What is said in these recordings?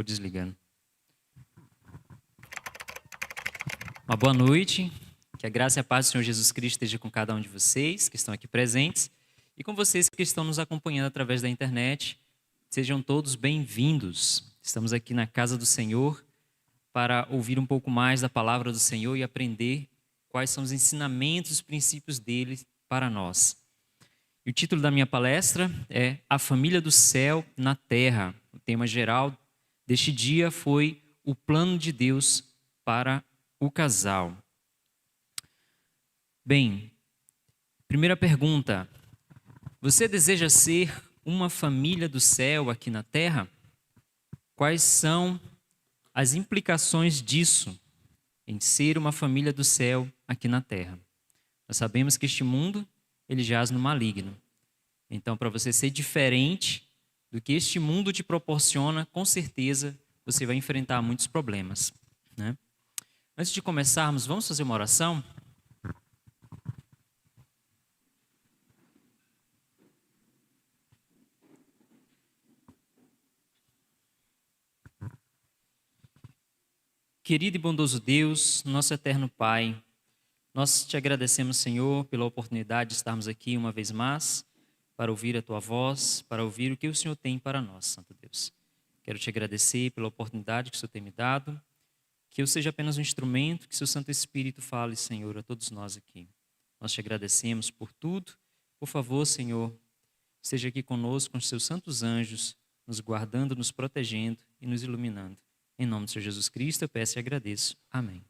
Vou desligando. Uma boa noite, que a graça e a paz do Senhor Jesus Cristo esteja com cada um de vocês que estão aqui presentes e com vocês que estão nos acompanhando através da internet. Sejam todos bem-vindos. Estamos aqui na casa do Senhor para ouvir um pouco mais da palavra do Senhor e aprender quais são os ensinamentos, os princípios dele para nós. E o título da minha palestra é A Família do Céu na Terra. O tema geral deste dia foi o plano de Deus para o casal. Bem, primeira pergunta. Você deseja ser uma família do céu aqui na Terra? Quais são as implicações disso em ser uma família do céu aqui na Terra? Nós sabemos que este mundo, ele jaz no maligno. Então, para você ser diferente do que este mundo te proporciona, com certeza você vai enfrentar muitos problemas, né? Antes de começarmos, vamos fazer uma oração? Querido e bondoso Deus, nosso eterno Pai, nós te agradecemos, Senhor, pela oportunidade de estarmos aqui uma vez mais para ouvir a Tua voz, para ouvir o que o Senhor tem para nós, Santo Deus. Quero te agradecer pela oportunidade que o Senhor tem me dado, que eu seja apenas um instrumento, que seu Santo Espírito fale, Senhor, a todos nós aqui. Nós te agradecemos por tudo. Por favor, Senhor, esteja aqui conosco com os seus santos anjos, nos guardando, nos protegendo e nos iluminando. Em nome do Senhor Jesus Cristo, eu peço e agradeço. Amém.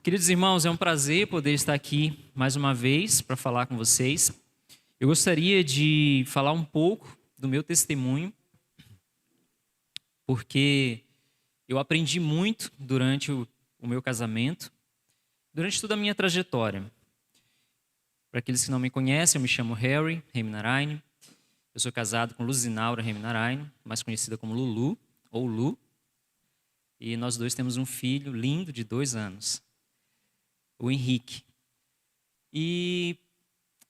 Queridos irmãos, é um prazer poder estar aqui mais uma vez para falar com vocês. Eu gostaria de falar um pouco do meu testemunho, porque eu aprendi muito durante o meu casamento, durante toda a minha trajetória. Para aqueles que não me conhecem, eu me chamo Harry Reminaraine. Eu sou casado com Luzinaura Reminaraine, mais conhecida como Lulu, ou Lu. E nós dois temos um filho lindo de 2 anos, o Henrique. E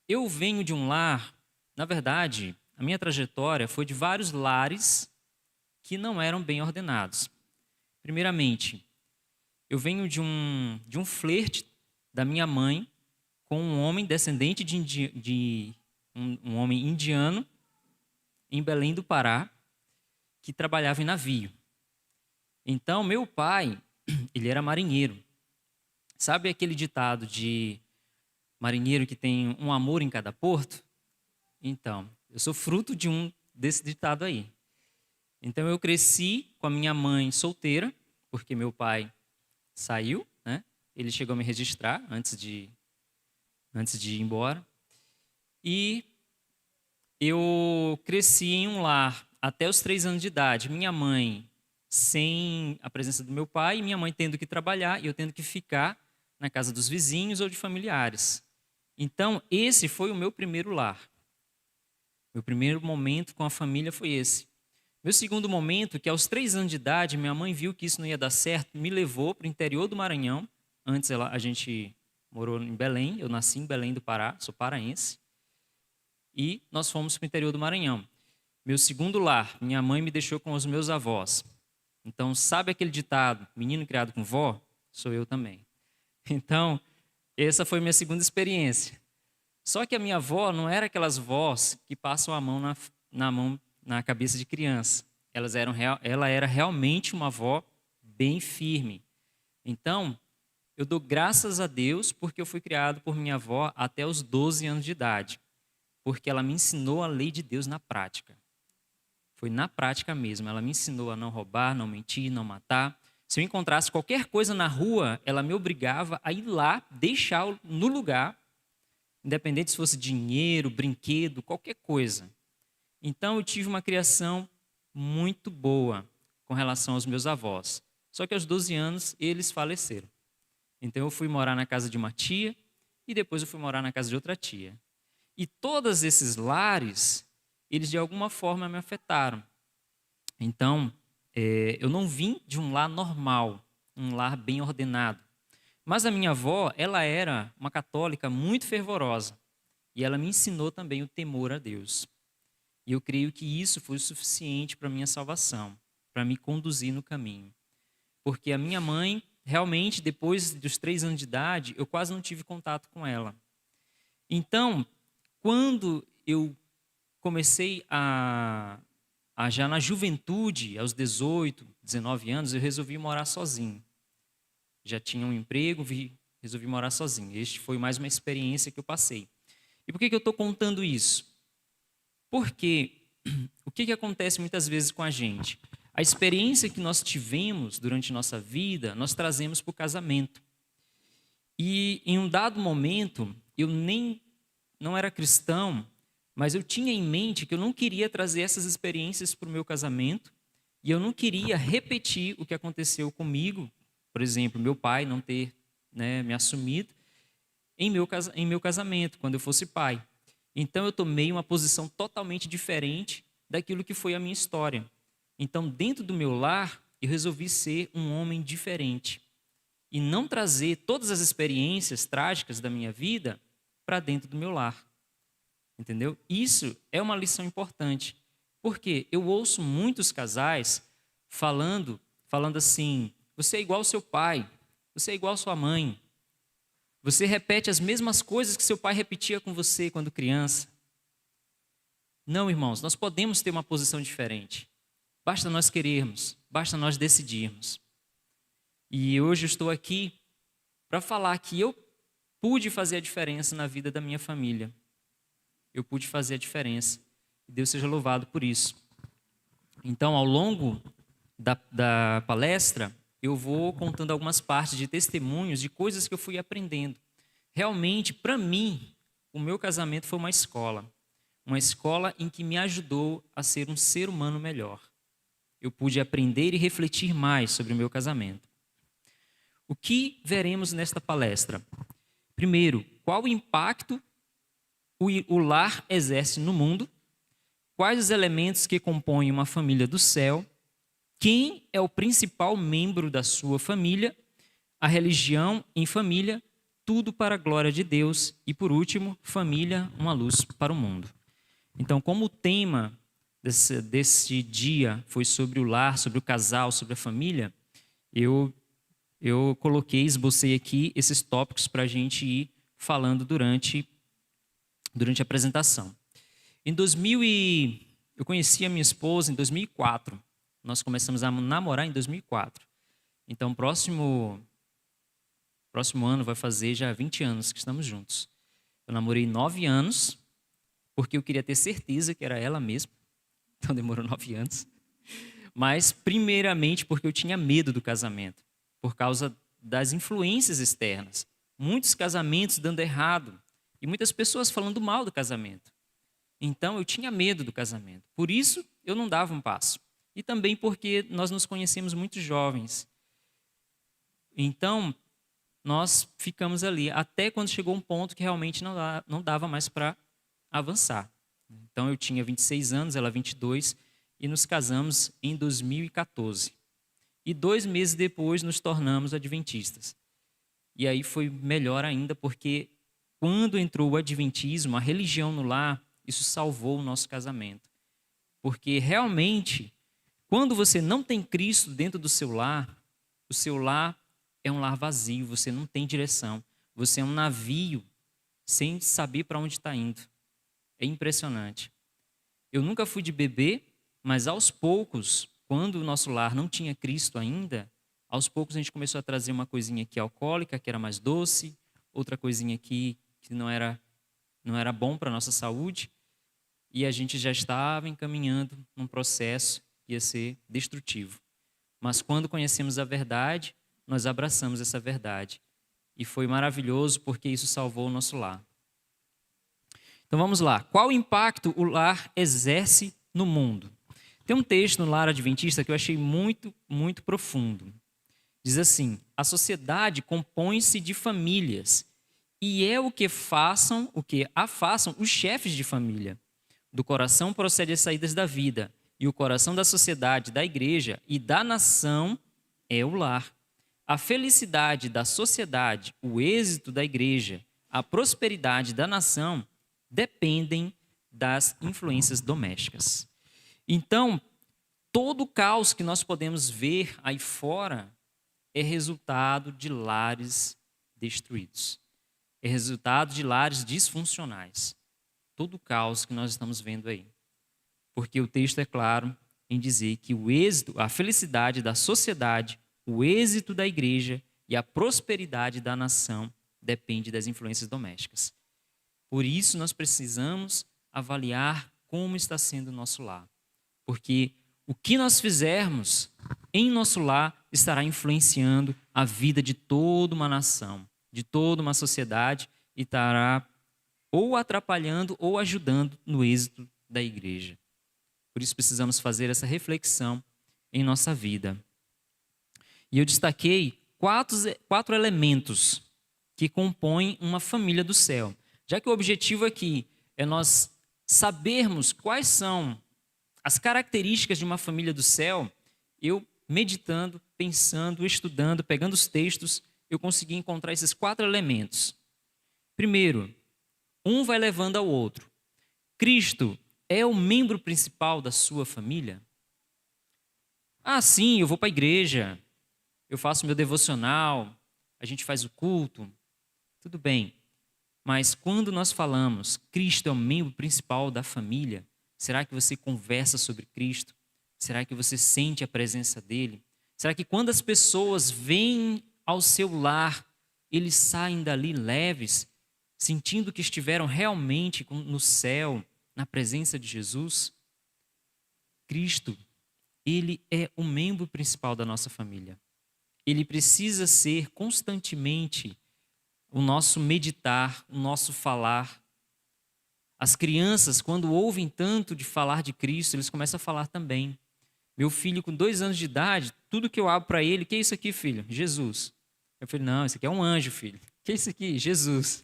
eu venho de um lar, na verdade, a minha trajetória foi de vários lares que não eram bem ordenados. Primeiramente, eu venho de um flerte da minha mãe com um homem descendente de um homem indiano em Belém do Pará, que trabalhava em navio. Então, meu pai, ele era marinheiro. Sabe aquele ditado de marinheiro que tem um amor em cada porto? Então, eu sou fruto desse ditado aí. Então, eu cresci com a minha mãe solteira, porque meu pai saiu, né? Ele chegou a me registrar antes de ir embora. E eu cresci em um lar até os 3 anos de idade. Minha mãe sem a presença do meu pai, e minha mãe tendo que trabalhar e eu tendo que ficar na casa dos vizinhos ou de familiares. Então, esse foi o meu primeiro lar. Meu primeiro momento com a família foi esse. Meu segundo momento, que aos 3 anos de idade, minha mãe viu que isso não ia dar certo, me levou para o interior do Maranhão. Antes a gente morou em Belém, eu nasci em Belém do Pará, sou paraense. E nós fomos para o interior do Maranhão. Meu segundo lar, minha mãe me deixou com os meus avós. Então, sabe aquele ditado, menino criado com vó? Sou eu também. Então, essa foi minha segunda experiência. Só que a minha avó não era aquelas vós que passam a mão na cabeça de criança. Ela era realmente uma avó bem firme. Então, eu dou graças a Deus porque eu fui criado por minha avó até os 12 anos de idade. Porque ela me ensinou a lei de Deus na prática. Foi na prática mesmo. Ela me ensinou a não roubar, não mentir, não matar. Se eu encontrasse qualquer coisa na rua, ela me obrigava a ir lá, deixar no lugar, independente se fosse dinheiro, brinquedo, qualquer coisa. Então, eu tive uma criação muito boa com relação aos meus avós. Só que aos 12 anos, eles faleceram. Então, eu fui morar na casa de uma tia e depois eu fui morar na casa de outra tia. E todos esses lares, eles de alguma forma me afetaram. Então, eu não vim de um lar normal, um lar bem ordenado. Mas a minha avó, ela era uma católica muito fervorosa. E ela me ensinou também o temor a Deus. E eu creio que isso foi o suficiente para a minha salvação, para me conduzir no caminho. Porque a minha mãe, realmente, depois dos 3 anos de idade, eu quase não tive contato com ela. Então, quando eu comecei já na juventude, aos 18, 19 anos, eu resolvi morar sozinho. Já tinha um emprego, resolvi morar sozinho. Este foi mais uma experiência que eu passei. E por que eu estou contando isso? Porque o que acontece muitas vezes com a gente? A experiência que nós tivemos durante nossa vida, nós trazemos para o casamento. E em um dado momento, eu não era cristão, mas eu tinha em mente que eu não queria trazer essas experiências para o meu casamento e eu não queria repetir o que aconteceu comigo, por exemplo, meu pai não ter, me assumido em meu casamento, quando eu fosse pai. Então eu tomei uma posição totalmente diferente daquilo que foi a minha história. Então, dentro do meu lar, eu resolvi ser um homem diferente e não trazer todas as experiências trágicas da minha vida para dentro do meu lar. Entendeu? Isso é uma lição importante, porque eu ouço muitos casais falando assim: você é igual ao seu pai, você é igual à sua mãe, você repete as mesmas coisas que seu pai repetia com você quando criança. Não, irmãos, nós podemos ter uma posição diferente. Basta nós querermos, basta nós decidirmos. E hoje eu estou aqui para falar que eu pude fazer a diferença na vida da minha família. Eu pude fazer a diferença. E Deus seja louvado por isso. Então, ao longo da palestra, eu vou contando algumas partes de testemunhos de coisas que eu fui aprendendo. Realmente, para mim, o meu casamento foi uma escola em que me ajudou a ser um ser humano melhor. Eu pude aprender e refletir mais sobre o meu casamento. O que veremos nesta palestra? Primeiro, qual o impacto o lar exerce no mundo? Quais os elementos que compõem uma família do céu? Quem é o principal membro da sua família? A religião em família, tudo para a glória de Deus. E, por último, família, uma luz para o mundo. Então, como o tema desse dia foi sobre o lar, sobre o casal, sobre a família, eu esbocei aqui esses tópicos para a gente ir falando durante a apresentação. Eu conheci a minha esposa em 2004. Nós começamos a namorar em 2004. Então, próximo ano vai fazer já 20 anos que estamos juntos. Eu namorei 9 anos, porque eu queria ter certeza que era ela mesma. Então, demorou 9 anos. Mas, primeiramente, porque eu tinha medo do casamento, por causa das influências externas. Muitos casamentos dando errado e muitas pessoas falando mal do casamento. Então, eu tinha medo do casamento. Por isso, eu não dava um passo. E também porque nós nos conhecemos muito jovens. Então, nós ficamos ali até quando chegou um ponto que realmente não dava mais para avançar. Então, eu tinha 26 anos, ela 22, e nos casamos em 2014. E 2 meses depois nos tornamos adventistas. E aí foi melhor ainda, porque quando entrou o adventismo, a religião no lar, isso salvou o nosso casamento. Porque realmente, quando você não tem Cristo dentro do seu lar, o seu lar é um lar vazio, você não tem direção. Você é um navio sem saber para onde está indo. É impressionante. Eu nunca fui de beber, mas aos poucos, quando o nosso lar não tinha Cristo ainda, aos poucos a gente começou a trazer uma coisinha aqui alcoólica, que era mais doce, outra coisinha aqui que não era bom para a nossa saúde, e a gente já estava encaminhando num processo que ia ser destrutivo. Mas quando conhecemos a verdade, nós abraçamos essa verdade. E foi maravilhoso porque isso salvou o nosso lar. Então vamos lá. Qual impacto o lar exerce no mundo? Tem um texto no Lar Adventista que eu achei muito, muito profundo. Diz assim: a sociedade compõe-se de famílias e é o que a façam os chefes de família. Do coração procede as saídas da vida, e o coração da sociedade, da igreja e da nação é o lar. A felicidade da sociedade, o êxito da igreja, a prosperidade da nação dependem das influências domésticas. Então, todo o caos que nós podemos ver aí fora é resultado de lares destruídos. É resultado de lares disfuncionais. Todo o caos que nós estamos vendo aí. Porque o texto é claro em dizer que o êxito, a felicidade da sociedade, o êxito da igreja e a prosperidade da nação depende das influências domésticas. Por isso nós precisamos avaliar como está sendo o nosso lar. Porque o que nós fizermos em nosso lar estará influenciando a vida de toda uma nação, de toda uma sociedade, e estará ou atrapalhando ou ajudando no êxito da igreja. Por isso precisamos fazer essa reflexão em nossa vida. E eu destaquei quatro elementos que compõem uma família do céu. Já que o objetivo aqui é nós sabermos quais são as características de uma família do céu, eu meditando, pensando, estudando, pegando os textos, eu consegui encontrar esses 4 elementos. Primeiro, um vai levando ao outro. Cristo é o membro principal da sua família? Ah, sim, eu vou para a igreja, eu faço meu devocional, a gente faz o culto, tudo bem. Mas quando nós falamos Cristo é o membro principal da família, será que você conversa sobre Cristo? Será que você sente a presença dele? Será que quando as pessoas vêm ao seu lar, eles saem dali leves, sentindo que estiveram realmente no céu, na presença de Jesus? Cristo, ele é o membro principal da nossa família. Ele precisa ser constantemente o nosso meditar, o nosso falar. As crianças, quando ouvem tanto de falar de Cristo, eles começam a falar também. Meu filho, com 2 anos de idade, tudo que eu abro para ele, o que é isso aqui, filho? Jesus. Eu falei, não, isso aqui é um anjo, filho. O que é isso aqui? Jesus.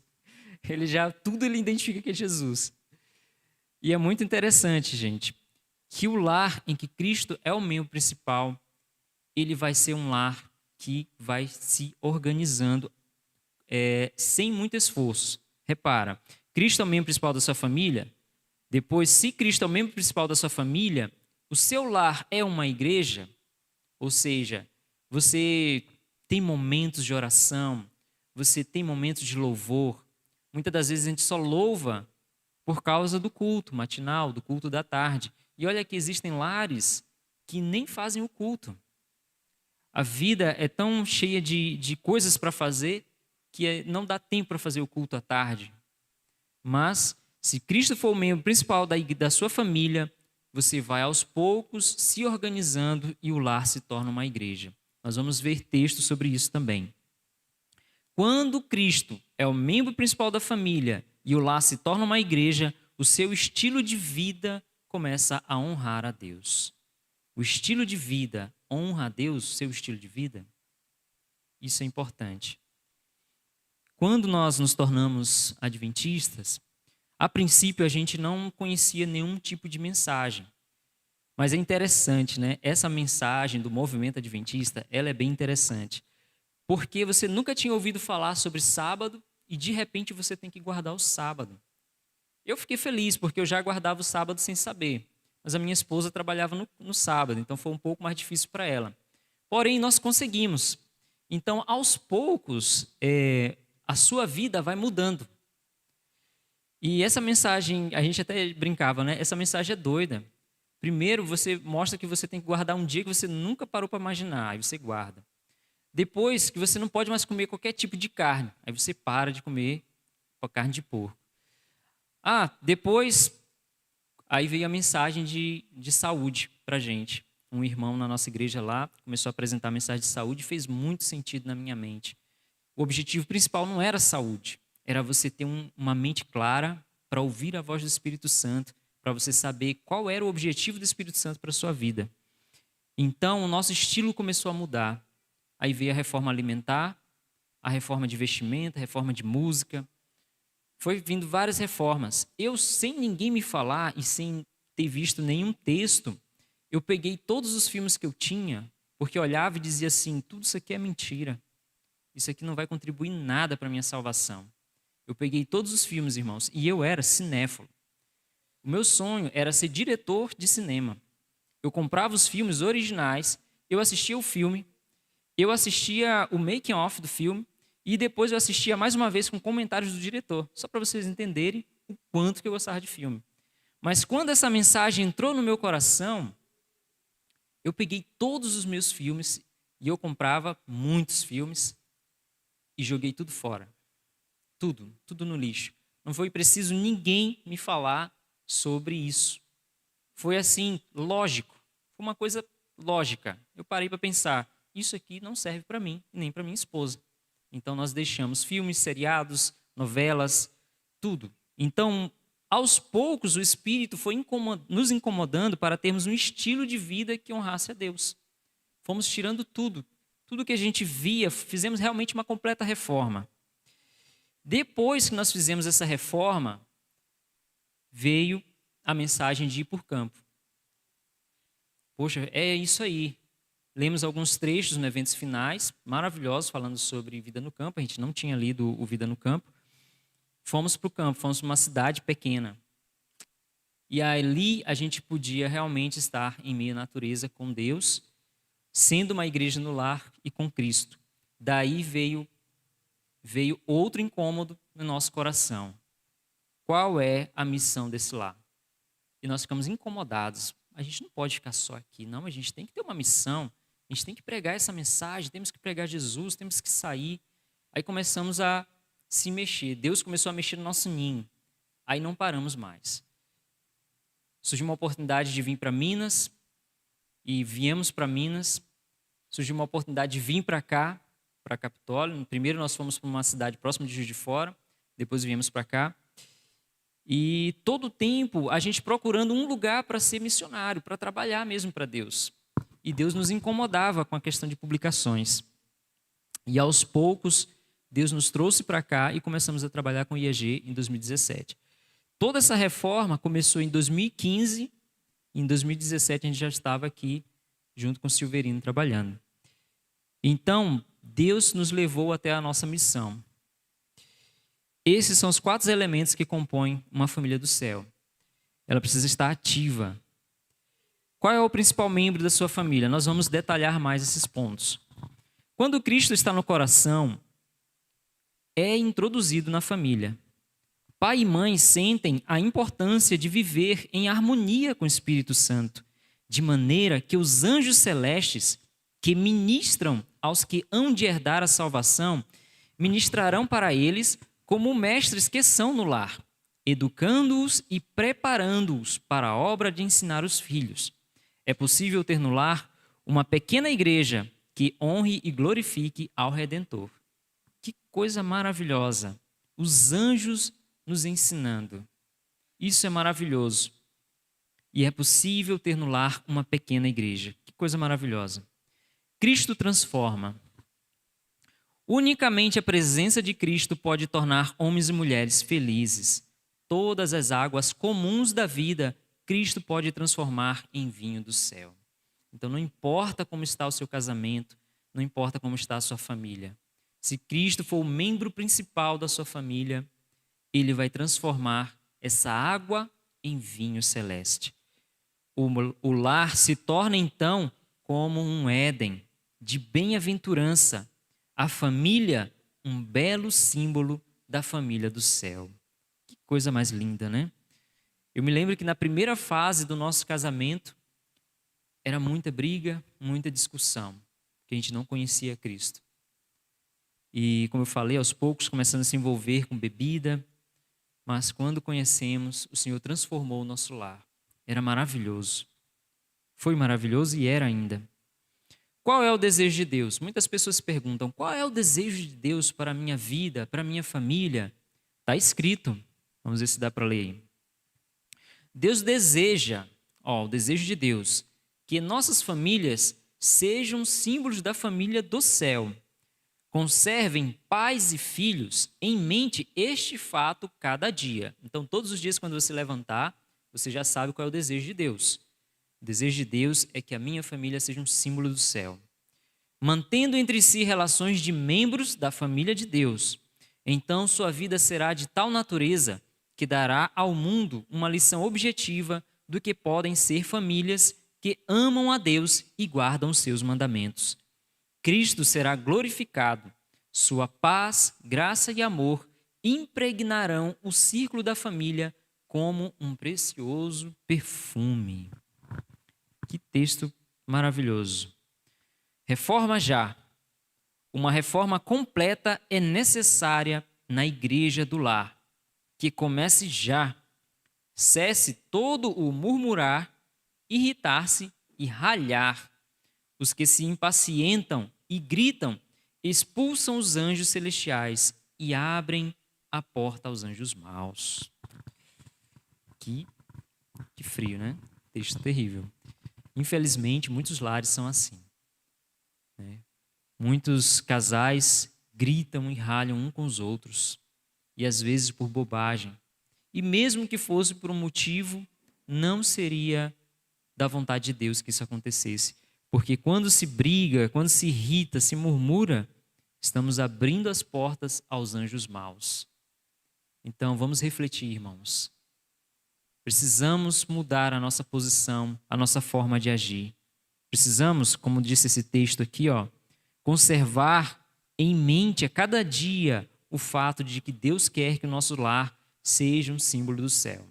Tudo ele identifica que é Jesus. E é muito interessante, gente, que o lar em que Cristo é o membro principal, ele vai ser um lar que vai se organizando sem muito esforço. Repara, Cristo é o membro principal da sua família. Depois, se Cristo é o membro principal da sua família, o seu lar é uma igreja, ou seja, você tem momentos de oração, você tem momentos de louvor. Muitas das vezes a gente só louva por causa do culto matinal, do culto da tarde. E olha que existem lares que nem fazem o culto. A vida é tão cheia de coisas para fazer que não dá tempo para fazer o culto à tarde. Mas, se Cristo for o membro principal da sua família, você vai aos poucos se organizando e o lar se torna uma igreja. Nós vamos ver textos sobre isso também. Quando Cristo é o membro principal da família e o lar se torna uma igreja, o seu estilo de vida começa a honrar a Deus. O estilo de vida honra a Deus, o seu estilo de vida? Isso é importante. Quando nós nos tornamos adventistas, a princípio a gente não conhecia nenhum tipo de mensagem. Mas é interessante, né? Essa mensagem do movimento adventista, ela é bem interessante. Porque você nunca tinha ouvido falar sobre sábado e de repente você tem que guardar o sábado. Eu fiquei feliz porque eu já guardava o sábado sem saber. Mas a minha esposa trabalhava no sábado, então foi um pouco mais difícil para ela. Porém, nós conseguimos. Então, aos poucos, a sua vida vai mudando. E essa mensagem, a gente até brincava, né? Essa mensagem é doida. Primeiro, você mostra que você tem que guardar um dia que você nunca parou para imaginar, aí você guarda. Depois, que você não pode mais comer qualquer tipo de carne, aí você para de comer carne de porco. Depois, aí veio a mensagem de saúde para a gente. Um irmão na nossa igreja lá começou a apresentar a mensagem de saúde e fez muito sentido na minha mente. O objetivo principal não era saúde, era você ter uma mente clara para ouvir a voz do Espírito Santo, para você saber qual era o objetivo do Espírito Santo para a sua vida. Então, o nosso estilo começou a mudar. Aí veio a reforma alimentar, a reforma de vestimenta, a reforma de música. Foi vindo várias reformas. Eu, sem ninguém me falar e sem ter visto nenhum texto, eu peguei todos os filmes que eu tinha, porque eu olhava e dizia assim, tudo isso aqui é mentira. Isso aqui não vai contribuir em nada para a minha salvação. Eu peguei todos os filmes, irmãos, e eu era cinéfilo. O meu sonho era ser diretor de cinema. Eu comprava os filmes originais, eu assistia o filme, eu assistia o making of do filme e depois eu assistia mais uma vez com comentários do diretor, só para vocês entenderem o quanto que eu gostava de filme. Mas quando essa mensagem entrou no meu coração, eu peguei todos os meus filmes e eu comprava muitos filmes e joguei tudo fora. Tudo no lixo. Não foi preciso ninguém me falar sobre isso. Foi assim, lógico. Foi uma coisa lógica. Eu parei para pensar, isso aqui não serve para mim, nem para minha esposa. Então nós deixamos filmes, seriados, novelas, tudo. Então, aos poucos, o Espírito foi nos incomodando para termos um estilo de vida que honrasse a Deus. Fomos tirando tudo que a gente via, fizemos realmente uma completa reforma. Depois que nós fizemos essa reforma, veio a mensagem de ir por campo. Poxa, é isso aí. Lemos alguns trechos no Eventos Finais, maravilhosos, falando sobre vida no campo. A gente não tinha lido o Vida no Campo. Fomos para o campo, fomos para uma cidade pequena. E ali a gente podia realmente estar em meio à natureza com Deus, sendo uma igreja no lar e com Cristo. Daí veio outro incômodo no nosso coração. Qual é a missão desse lar? E nós ficamos incomodados. A gente não pode ficar só aqui, não. A gente tem que ter uma missão. A gente tem que pregar essa mensagem, temos que pregar Jesus, temos que sair. Aí começamos a se mexer. Deus começou a mexer no nosso ninho. Aí não paramos mais. Surgiu uma oportunidade de vir para Minas, e viemos para Minas. Surgiu uma oportunidade de vir para cá, para Capitólio. Primeiro nós fomos para uma cidade próxima de Juiz de Fora, depois viemos para cá. E todo o tempo a gente procurando um lugar para ser missionário, para trabalhar mesmo para Deus. E Deus nos incomodava com a questão de publicações. E aos poucos, Deus nos trouxe para cá e começamos a trabalhar com o IAG em 2017. Toda essa reforma começou em 2015, e em 2017 a gente já estava aqui junto com o Silverino trabalhando. Então, Deus nos levou até a nossa missão. Esses são os 4 elementos que compõem uma família do céu. Ela precisa estar ativa. Qual é o principal membro da sua família? Nós vamos detalhar mais esses pontos. Quando Cristo está no coração, é introduzido na família. Pai e mãe sentem a importância de viver em harmonia com o Espírito Santo, de maneira que os anjos celestes, que ministram aos que hão de herdar a salvação, ministrarão para eles como mestres que são no lar, educando-os e preparando-os para a obra de ensinar os filhos. É possível ter no lar uma pequena igreja que honre e glorifique ao Redentor. Que coisa maravilhosa! Os anjos nos ensinando. Isso é maravilhoso. E é possível ter no lar uma pequena igreja. Que coisa maravilhosa. Cristo transforma. Unicamente a presença de Cristo pode tornar homens e mulheres felizes. Todas as águas comuns da vida, Cristo pode transformar em vinho do céu. Então não importa como está o seu casamento, não importa como está a sua família. Se Cristo for o membro principal da sua família, Ele vai transformar essa água em vinho celeste. O lar se torna então como um Éden de bem-aventurança. A família, um belo símbolo da família do céu. Que coisa mais linda, né? Eu me lembro que na primeira fase do nosso casamento, era muita briga, muita discussão, porque a gente não conhecia Cristo. E, como eu falei, aos poucos começando a se envolver com bebida, mas quando conhecemos, o Senhor transformou o nosso lar. Era maravilhoso. Foi maravilhoso e era ainda. Qual é o desejo de Deus? Muitas pessoas perguntam, qual é o desejo de Deus para a minha vida, para a minha família? Está escrito. Vamos ver se dá para ler aí. Deus deseja, o desejo de Deus, que nossas famílias sejam símbolos da família do céu. Conservem pais e filhos em mente este fato cada dia. Então, todos os dias quando você levantar, você já sabe qual é o desejo de Deus. O desejo de Deus é que a minha família seja um símbolo do céu. Mantendo entre si relações de membros da família de Deus, então sua vida será de tal natureza que dará ao mundo uma lição objetiva do que podem ser famílias que amam a Deus e guardam seus mandamentos. Cristo será glorificado. Sua paz, graça e amor impregnarão o círculo da família como um precioso perfume. Que texto maravilhoso. Reforma já. Uma reforma completa é necessária na igreja do lar. Que comece já. Cesse todo o murmurar, irritar-se e ralhar. Os que se impacientam e gritam expulsam os anjos celestiais e abrem a porta aos anjos maus. Que frio, né? Texto terrível. Infelizmente, muitos lares são assim, né? Muitos casais gritam e ralham um com os outros, e às vezes por bobagem. E mesmo que fosse por um motivo, não seria da vontade de Deus que isso acontecesse. Porque quando se briga, quando se irrita, se murmura, estamos abrindo as portas aos anjos maus. Então, vamos refletir, irmãos. Precisamos mudar a nossa posição, a nossa forma de agir. Precisamos, como disse esse texto aqui, conservar em mente a cada dia o fato de que Deus quer que o nosso lar seja um símbolo do céu,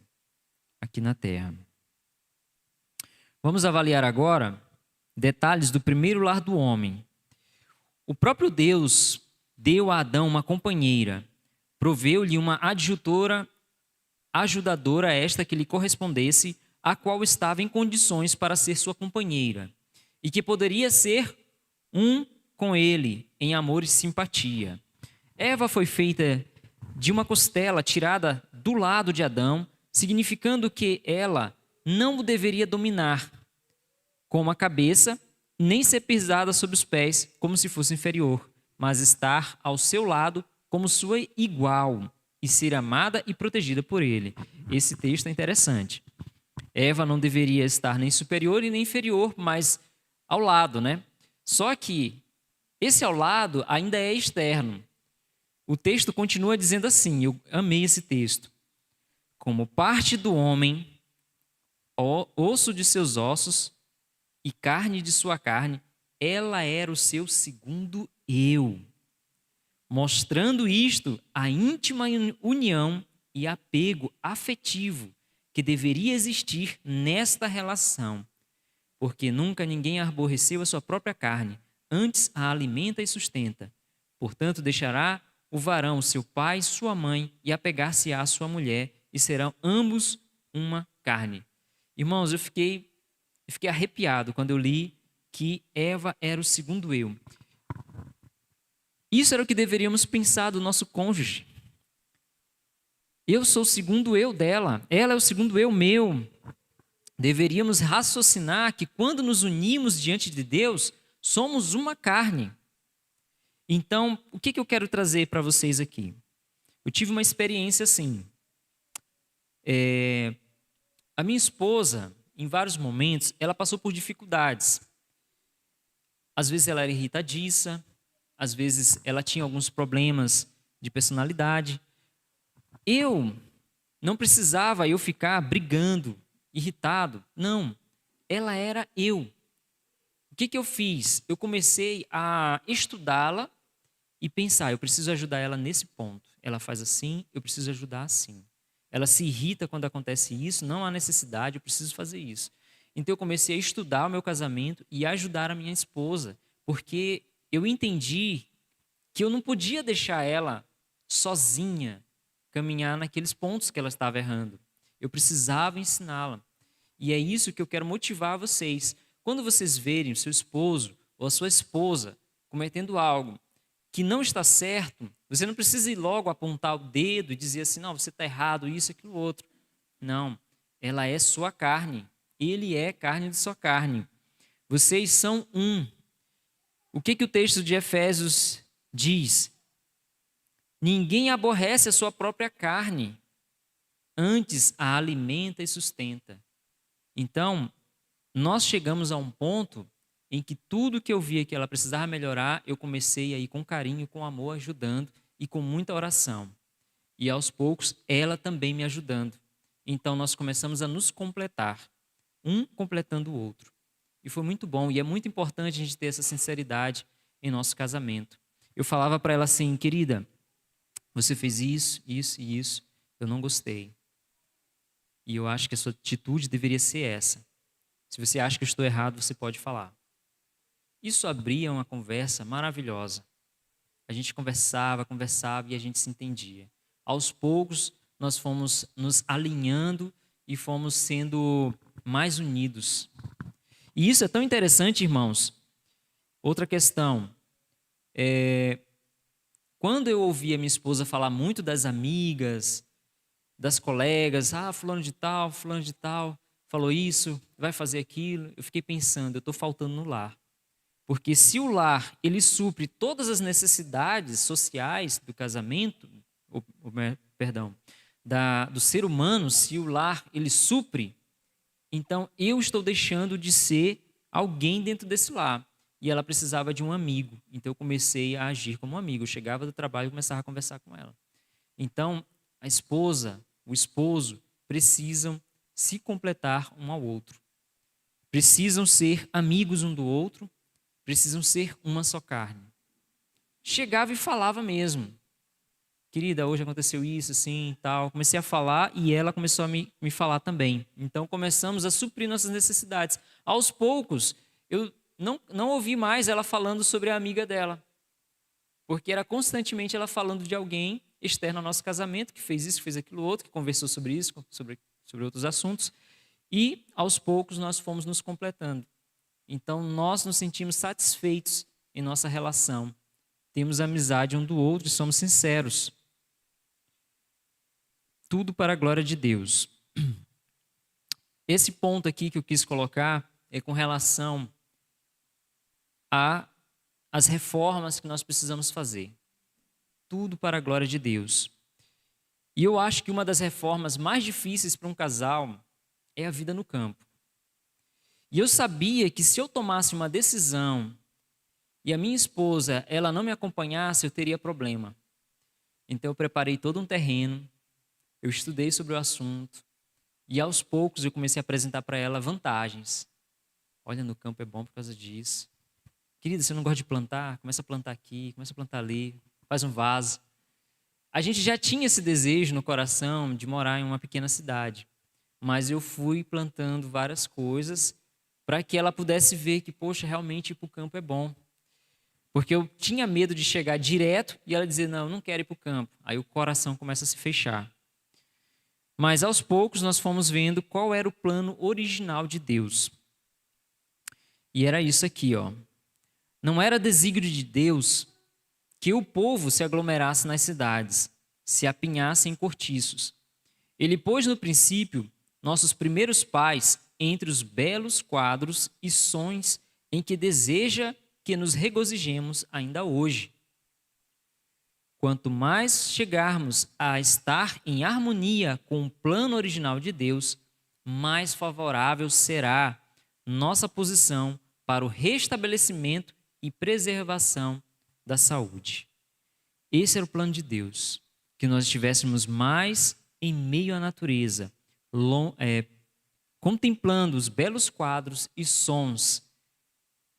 aqui na terra. Vamos avaliar agora detalhes do primeiro lar do homem. O próprio Deus deu a Adão uma companheira, proveu-lhe uma ajudadora esta que lhe correspondesse, a qual estava em condições para ser sua companheira, e que poderia ser um com ele em amor e simpatia. Eva foi feita de uma costela tirada do lado de Adão, significando que ela não o deveria dominar como a cabeça, nem ser pisada sob os pés como se fosse inferior, mas estar ao seu lado como sua igual e ser amada e protegida por ele. Esse texto é interessante. Eva não deveria estar nem superior e nem inferior, mas ao lado, né? Só que esse ao lado ainda é externo. O texto continua dizendo assim, eu amei esse texto. Como parte do homem, osso de seus ossos e carne de sua carne, ela era o seu segundo eu. Mostrando isto, a íntima união e apego afetivo que deveria existir nesta relação. Porque nunca ninguém aborreceu a sua própria carne, antes a alimenta e sustenta. Portanto, deixará o varão, seu pai, sua mãe, e apegar-se-á à sua mulher, e serão ambos uma carne. Irmãos, eu fiquei arrepiado quando eu li que Eva era o segundo eu. Isso era o que deveríamos pensar do nosso cônjuge. Eu sou o segundo eu dela, ela é o segundo eu meu. Deveríamos raciocinar que quando nos unimos diante de Deus, somos uma carne. Então, o que eu quero trazer para vocês aqui? Eu tive uma experiência assim. A minha esposa, em vários momentos, ela passou por dificuldades. Às vezes ela era irritadiça, às vezes ela tinha alguns problemas de personalidade. Eu não precisava eu ficar brigando, irritado. Não, ela era eu. O que eu fiz? Eu comecei a estudá-la e pensar, eu preciso ajudar ela nesse ponto. Ela faz assim, eu preciso ajudar assim. Ela se irrita quando acontece isso, não há necessidade, eu preciso fazer isso. Então eu comecei a estudar o meu casamento e ajudar a minha esposa, porque eu entendi que eu não podia deixar ela sozinha caminhar naqueles pontos que ela estava errando. Eu precisava ensiná-la. E é isso que eu quero motivar vocês. Quando vocês verem o seu esposo ou a sua esposa cometendo algo que não está certo, você não precisa ir logo apontar o dedo e dizer assim, não, você está errado, isso, aquilo, outro. Não, ela é sua carne. Ele é carne de sua carne. Vocês são um. O que o texto de Efésios diz? Ninguém aborrece a sua própria carne, antes a alimenta e sustenta. Então, nós chegamos a um ponto em que tudo que eu via que ela precisava melhorar, eu comecei a ir com carinho, com amor, ajudando e com muita oração. E aos poucos, ela também me ajudando. Então, nós começamos a nos completar, um completando o outro. E foi muito bom, e é muito importante a gente ter essa sinceridade em nosso casamento. Eu falava para ela assim, querida, você fez isso, isso e isso, eu não gostei. E eu acho que a sua atitude deveria ser essa. Se você acha que eu estou errado, você pode falar. Isso abria uma conversa maravilhosa. A gente conversava e a gente se entendia. Aos poucos, nós fomos nos alinhando e fomos sendo mais unidos. E isso é tão interessante, irmãos. Outra questão. Quando eu ouvia minha esposa falar muito das amigas, das colegas, fulano de tal falou isso, vai fazer aquilo, eu fiquei pensando, eu estou faltando no lar. Porque se o lar ele supre todas as necessidades sociais do casamento, do ser humano, se o lar ele supre, então eu estou deixando de ser alguém dentro desse lar. E ela precisava de um amigo. Então eu comecei a agir como um amigo. Eu chegava do trabalho e começava a conversar com ela. Então a esposa, o esposo precisam se completar um ao outro. Precisam ser amigos um do outro. Precisam ser uma só carne. Chegava e falava mesmo. Querida, hoje aconteceu isso, assim, tal. Comecei a falar e ela começou a me falar também. Então começamos a suprir nossas necessidades. Aos poucos, eu não ouvi mais ela falando sobre a amiga dela. Porque era constantemente ela falando de alguém externo ao nosso casamento, que fez isso, fez aquilo outro, que conversou sobre isso, sobre outros assuntos. E aos poucos nós fomos nos completando. Então, nós nos sentimos satisfeitos em nossa relação. Temos amizade um do outro e somos sinceros. Tudo para a glória de Deus. Esse ponto aqui que eu quis colocar é com relação às reformas que nós precisamos fazer. Tudo para a glória de Deus. E eu acho que uma das reformas mais difíceis para um casal é a vida no campo. E eu sabia que se eu tomasse uma decisão e a minha esposa, ela não me acompanhasse, eu teria problema. Então eu preparei todo um terreno, eu estudei sobre o assunto e aos poucos eu comecei a apresentar para ela vantagens. Olha, no campo é bom por causa disso. Querida, você não gosta de plantar? Começa a plantar aqui, começa a plantar ali, faz um vaso. A gente já tinha esse desejo no coração de morar em uma pequena cidade, mas eu fui plantando várias coisas para que ela pudesse ver que, poxa, realmente ir para o campo é bom. Porque eu tinha medo de chegar direto e ela dizer, não, eu não quero ir para o campo. Aí o coração começa a se fechar. Mas aos poucos nós fomos vendo qual era o plano original de Deus. E era isso aqui, ó. Não era desígnio de Deus que o povo se aglomerasse nas cidades, se apinhasse em cortiços. Ele pôs no princípio nossos primeiros pais entre os belos quadros e sons em que deseja que nos regozijemos ainda hoje. Quanto mais chegarmos a estar em harmonia com o plano original de Deus, mais favorável será nossa posição para o restabelecimento e preservação da saúde. Esse era o plano de Deus, que nós estivéssemos mais em meio à natureza, contemplando os belos quadros e sons,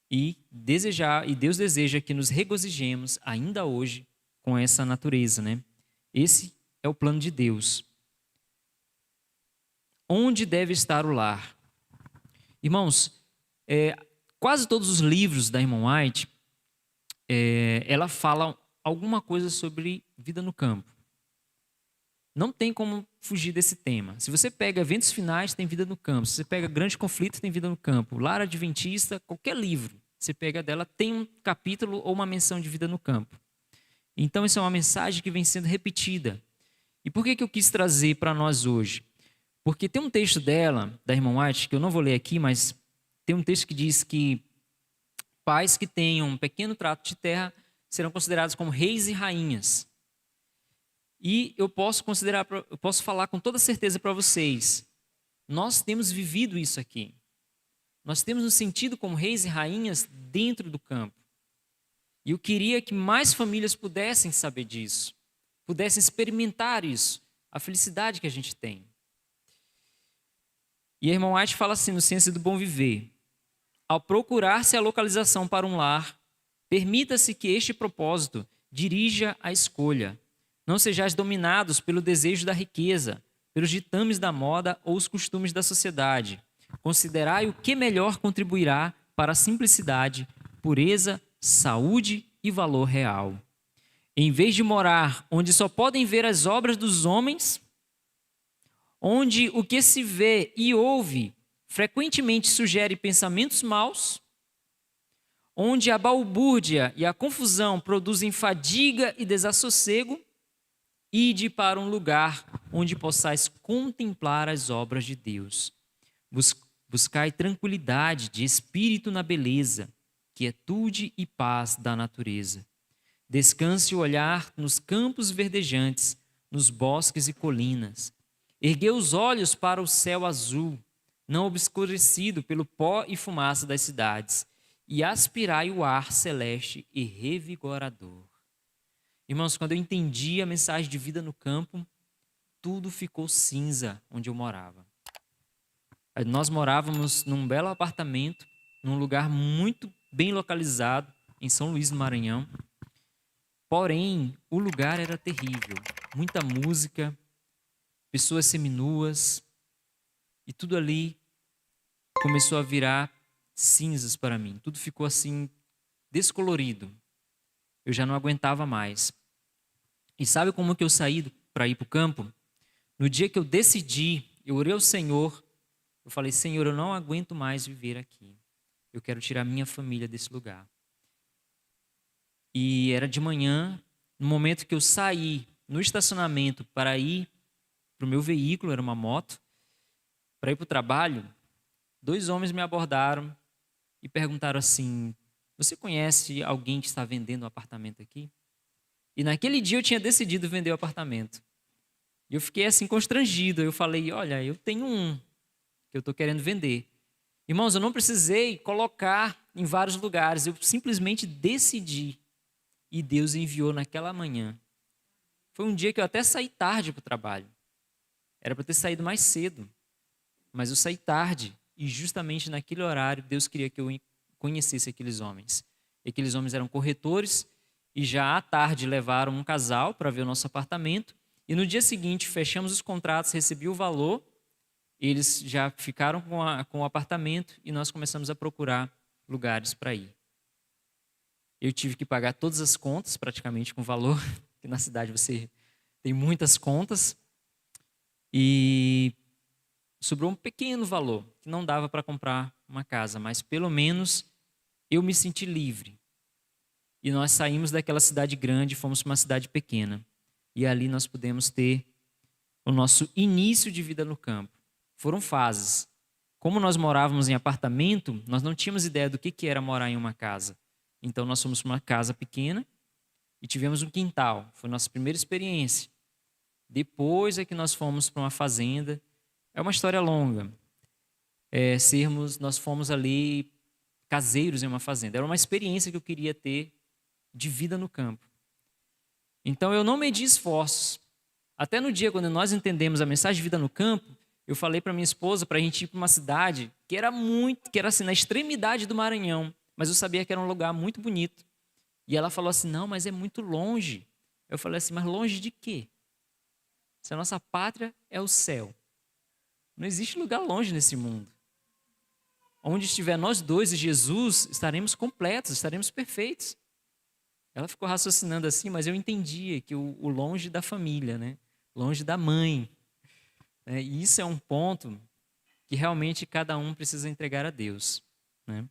e Deus deseja que nos regozijemos ainda hoje com essa natureza, né? Esse é o plano de Deus. Onde deve estar o lar? Irmãos, quase todos os livros da irmã White, ela fala alguma coisa sobre vida no campo. Não tem como fugir desse tema. Se você pega Eventos Finais, tem vida no campo. Se você pega Grande Conflito, tem vida no campo. Lar Adventista, qualquer livro, você pega dela, tem um capítulo ou uma menção de vida no campo. Então, isso é uma mensagem que vem sendo repetida. E por que eu quis trazer para nós hoje? Porque tem um texto dela, da irmã White, que eu não vou ler aqui, mas tem um texto que diz que pais que tenham um pequeno trato de terra serão considerados como reis e rainhas. E eu posso falar com toda certeza para vocês, nós temos vivido isso aqui. Nós temos nos sentido como reis e rainhas dentro do campo. E eu queria que mais famílias pudessem saber disso. pudessem experimentar isso, a felicidade que a gente tem. E a irmã White fala assim no Ciência do Bom Viver: ao procurar-se a localização para um lar, permita-se que este propósito dirija a escolha. Não sejais dominados pelo desejo da riqueza, pelos ditames da moda ou os costumes da sociedade. Considerai o que melhor contribuirá para a simplicidade, pureza, saúde e valor real. Em vez de morar onde só podem ver as obras dos homens, onde o que se vê e ouve frequentemente sugere pensamentos maus, onde a balbúrdia e a confusão produzem fadiga e desassossego, ide para um lugar onde possais contemplar as obras de Deus. Buscai tranquilidade de espírito na beleza, quietude e paz da natureza. Descanse o olhar nos campos verdejantes, nos bosques e colinas. Erguei os olhos para o céu azul, não obscurecido pelo pó e fumaça das cidades, e aspirai o ar celeste e revigorador. Irmãos, quando eu entendi a mensagem de vida no campo, tudo ficou cinza onde eu morava. Nós morávamos num belo apartamento, num lugar muito bem localizado, em São Luís do Maranhão. Porém, o lugar era terrível. Muita música, pessoas seminuas, e tudo ali começou a virar cinzas para mim. Tudo ficou assim, descolorido. Eu já não aguentava mais. E sabe como que eu saí para ir para o campo? No dia que eu decidi, eu orei ao Senhor, eu falei: Senhor, eu não aguento mais viver aqui. Eu quero tirar minha família desse lugar. E era de manhã, no momento que eu saí no estacionamento para ir para o meu veículo, era uma moto, para ir para o trabalho, 2 homens me abordaram e perguntaram assim: você conhece alguém que está vendendo um apartamento aqui? E naquele dia eu tinha decidido vender o apartamento. E eu fiquei assim constrangido. Eu falei: olha, eu tenho um que eu estou querendo vender. Irmãos, eu não precisei colocar em vários lugares. Eu simplesmente decidi. E Deus enviou naquela manhã. Foi um dia que eu até saí tarde para o trabalho. Era para ter saído mais cedo. Mas eu saí tarde. E justamente naquele horário, Deus queria que eu conhecesse aqueles homens. E aqueles homens eram corretores. E já à tarde levaram um casal para ver o nosso apartamento. E no dia seguinte, fechamos os contratos, recebi o valor. Eles já ficaram com o apartamento e nós começamos a procurar lugares para ir. Eu tive que pagar todas as contas, praticamente com valor, porque na cidade você tem muitas contas. E sobrou um pequeno valor, que não dava para comprar uma casa, mas pelo menos eu me senti livre. E nós saímos daquela cidade grande e fomos para uma cidade pequena. E ali nós pudemos ter o nosso início de vida no campo. Foram fases. Como nós morávamos em apartamento, nós não tínhamos ideia do que era morar em uma casa. Então nós fomos para uma casa pequena e tivemos um quintal. Foi a nossa primeira experiência. Depois é que nós fomos para uma fazenda. É uma história longa. Nós fomos ali caseiros em uma fazenda. Era uma experiência que eu queria ter de vida no campo. Então eu não medi esforços. Até no dia quando nós entendemos a mensagem de vida no campo, eu falei para minha esposa para a gente ir para uma cidade que era assim, na extremidade do Maranhão, mas eu sabia que era um lugar muito bonito. E ela falou assim: não, mas é muito longe. Eu falei assim: mas longe de quê? Se a nossa pátria é o céu. Não existe lugar longe nesse mundo. Onde estiver nós dois e Jesus, estaremos completos, estaremos perfeitos. Ela ficou raciocinando assim, mas eu entendia que o longe da família, né? Longe da mãe. E isso é um ponto que realmente cada um precisa entregar a Deus, né?